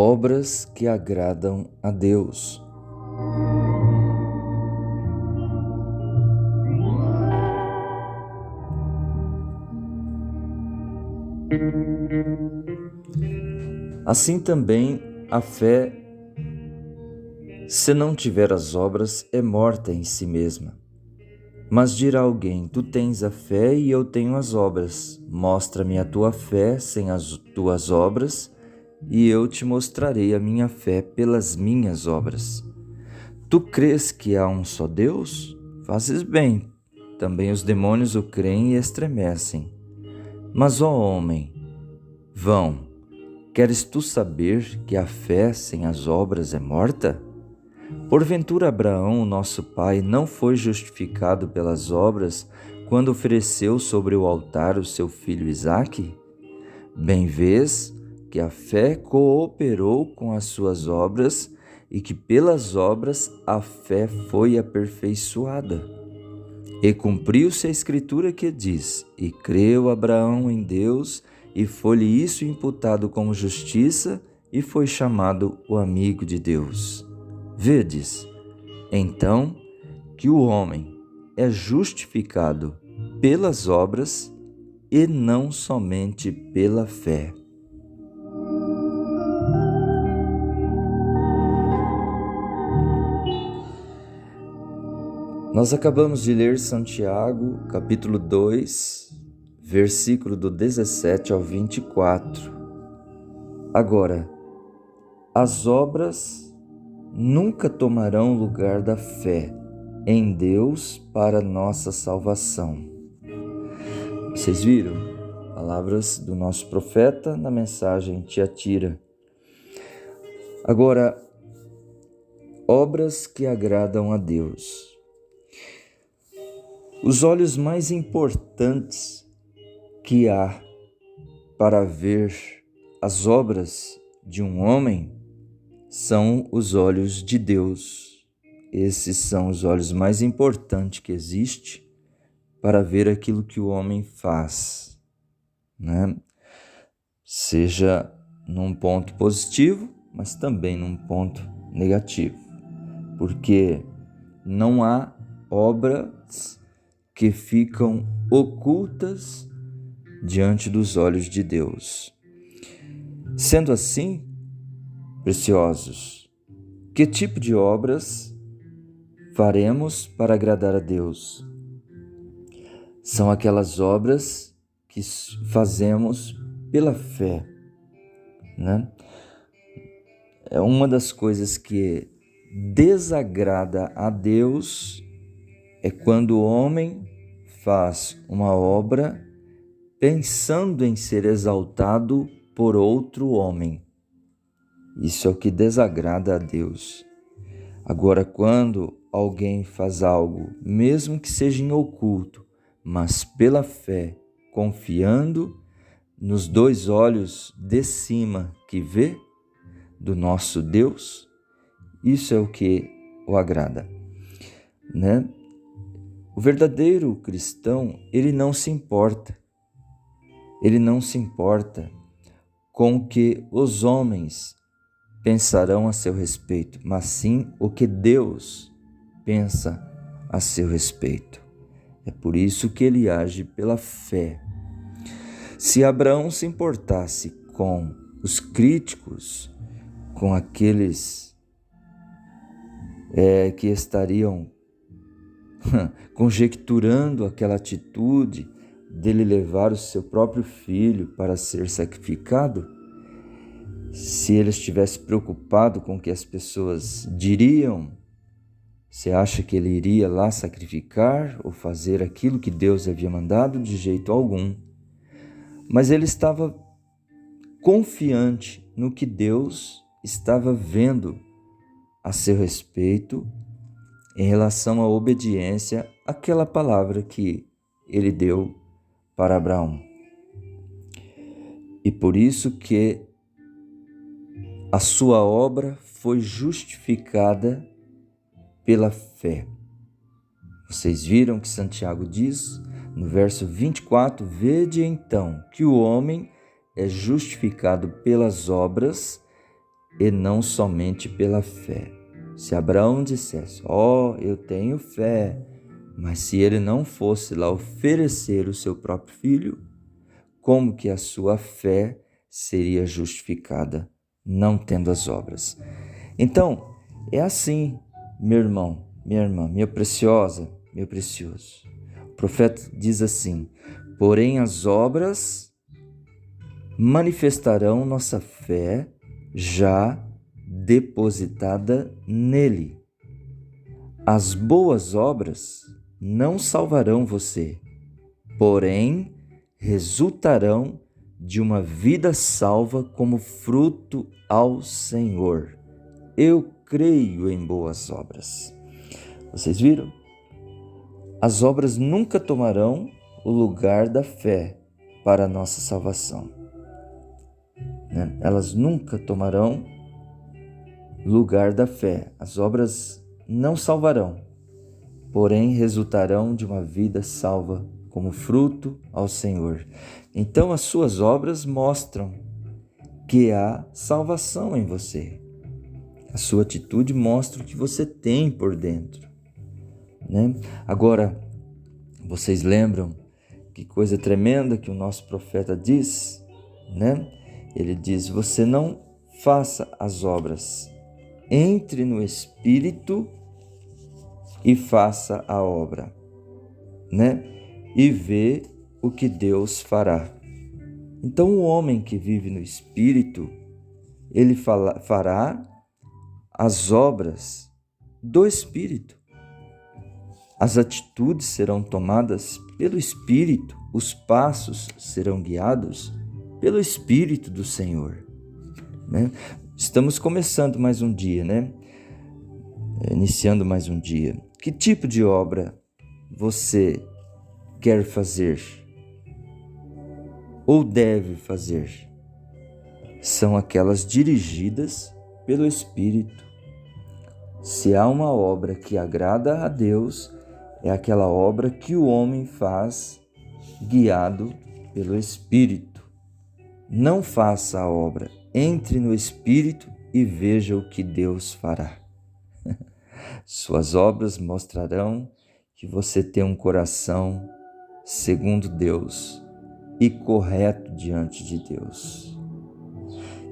Obras que agradam a Deus. Assim também a fé, se não tiver as obras, é morta em si mesma. Mas dirá alguém: tu tens a fé e eu tenho as obras. Mostra-me a tua fé sem as tuas obras, e eu te mostrarei a minha fé pelas minhas obras. Tu crês que há um só Deus? Fazes bem. Também os demônios o creem e estremecem. Mas, ó homem, vão, queres tu saber que a fé sem as obras é morta? Porventura Abraão, nosso pai, não foi justificado pelas obras quando ofereceu sobre o altar o seu filho Isaque? Bem vês que a fé cooperou com as suas obras e que pelas obras a fé foi aperfeiçoada. E cumpriu-se a escritura que diz: e creu Abraão em Deus, e foi-lhe isso imputado como justiça, e foi chamado o amigo de Deus. Vedes, então, que o homem é justificado pelas obras e não somente pela fé. Nós acabamos de ler Santiago, capítulo 2, versículo do 17 ao 24. Agora, as obras nunca tomarão lugar da fé em Deus para nossa salvação. Vocês viram? Palavras do nosso profeta na mensagem Tiatira. Agora, obras que agradam a Deus. Os olhos mais importantes que há para ver as obras de um homem são os olhos de Deus. Esses são os olhos mais importantes que existe para ver aquilo que o homem faz, né? Seja num ponto positivo, mas também num ponto negativo, porque não há obras que ficam ocultas diante dos olhos de Deus. Sendo assim, preciosos, que tipo de obras faremos para agradar a Deus? São aquelas obras que fazemos pela fé, né? É uma das coisas que desagrada a Deus é quando o homem faz uma obra pensando em ser exaltado por outro homem. Isso é o que desagrada a Deus. Agora, quando alguém faz algo, mesmo que seja em oculto, mas pela fé, confiando nos dois olhos de cima que vê do nosso Deus, isso é o que o agrada, né? O verdadeiro cristão, ele não se importa com o que os homens pensarão a seu respeito, mas sim o que Deus pensa a seu respeito. É por isso que ele age pela fé. Se Abraão se importasse com os críticos, com aqueles que estariam conjecturando aquela atitude dele levar o seu próprio filho para ser sacrificado, se ele estivesse preocupado com o que as pessoas diriam, você acha que ele iria lá sacrificar ou fazer aquilo que Deus havia mandado? De jeito algum. Mas ele estava confiante no que Deus estava vendo a seu respeito em relação à obediência àquela palavra que ele deu para Abraão. E por isso que a sua obra foi justificada pela fé. Vocês viram que Santiago diz no verso 24: vede então que o homem é justificado pelas obras e não somente pela fé. Se Abraão dissesse, eu tenho fé, mas se ele não fosse lá oferecer o seu próprio filho, como que a sua fé seria justificada, não tendo as obras? Então, é assim, meu irmão, minha irmã, minha preciosa, meu precioso. O profeta diz assim: porém as obras manifestarão nossa fé já depositada nele. As boas obras não salvarão você, porém resultarão de uma vida salva como fruto ao Senhor. Eu creio em boas obras. Vocês viram? As obras nunca tomarão o lugar da fé para a nossa salvação. Elas nunca tomarão lugar da fé. As obras não salvarão, porém resultarão de uma vida salva como fruto ao Senhor. Então as suas obras mostram que há salvação em você. A sua atitude mostra o que você tem por dentro, Agora, vocês lembram que coisa tremenda que o nosso profeta diz, Ele diz: você não faça as obras, entre no Espírito e faça a obra, e vê o que Deus fará. Então o homem que vive no Espírito, ele fará as obras do Espírito. As atitudes serão tomadas pelo Espírito, os passos serão guiados pelo Espírito do Senhor. Estamos começando mais um dia, Iniciando mais um dia. Que tipo de obra você quer fazer ou deve fazer? São aquelas dirigidas pelo Espírito. Se há uma obra que agrada a Deus, é aquela obra que o homem faz guiado pelo Espírito. Não faça a obra, entre no Espírito e veja o que Deus fará. Suas obras mostrarão que você tem um coração segundo Deus e correto diante de Deus.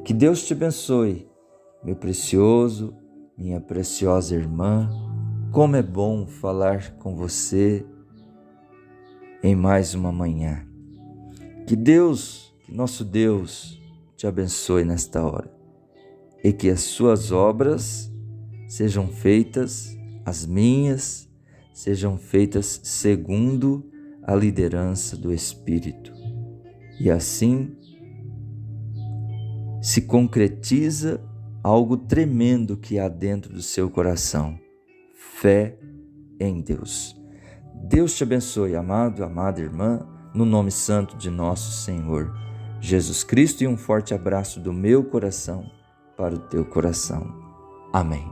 Que Deus te abençoe, meu precioso, minha preciosa irmã. Como é bom falar com você em mais uma manhã. Que nosso Deus, te abençoe nesta hora e que as suas obras sejam feitas, as minhas, sejam feitas segundo a liderança do Espírito. E assim se concretiza algo tremendo que há dentro do seu coração: fé em Deus. Deus te abençoe, amado, amada irmã, no nome santo de nosso Senhor Jesus Cristo, e um forte abraço do meu coração para o teu coração. Amém.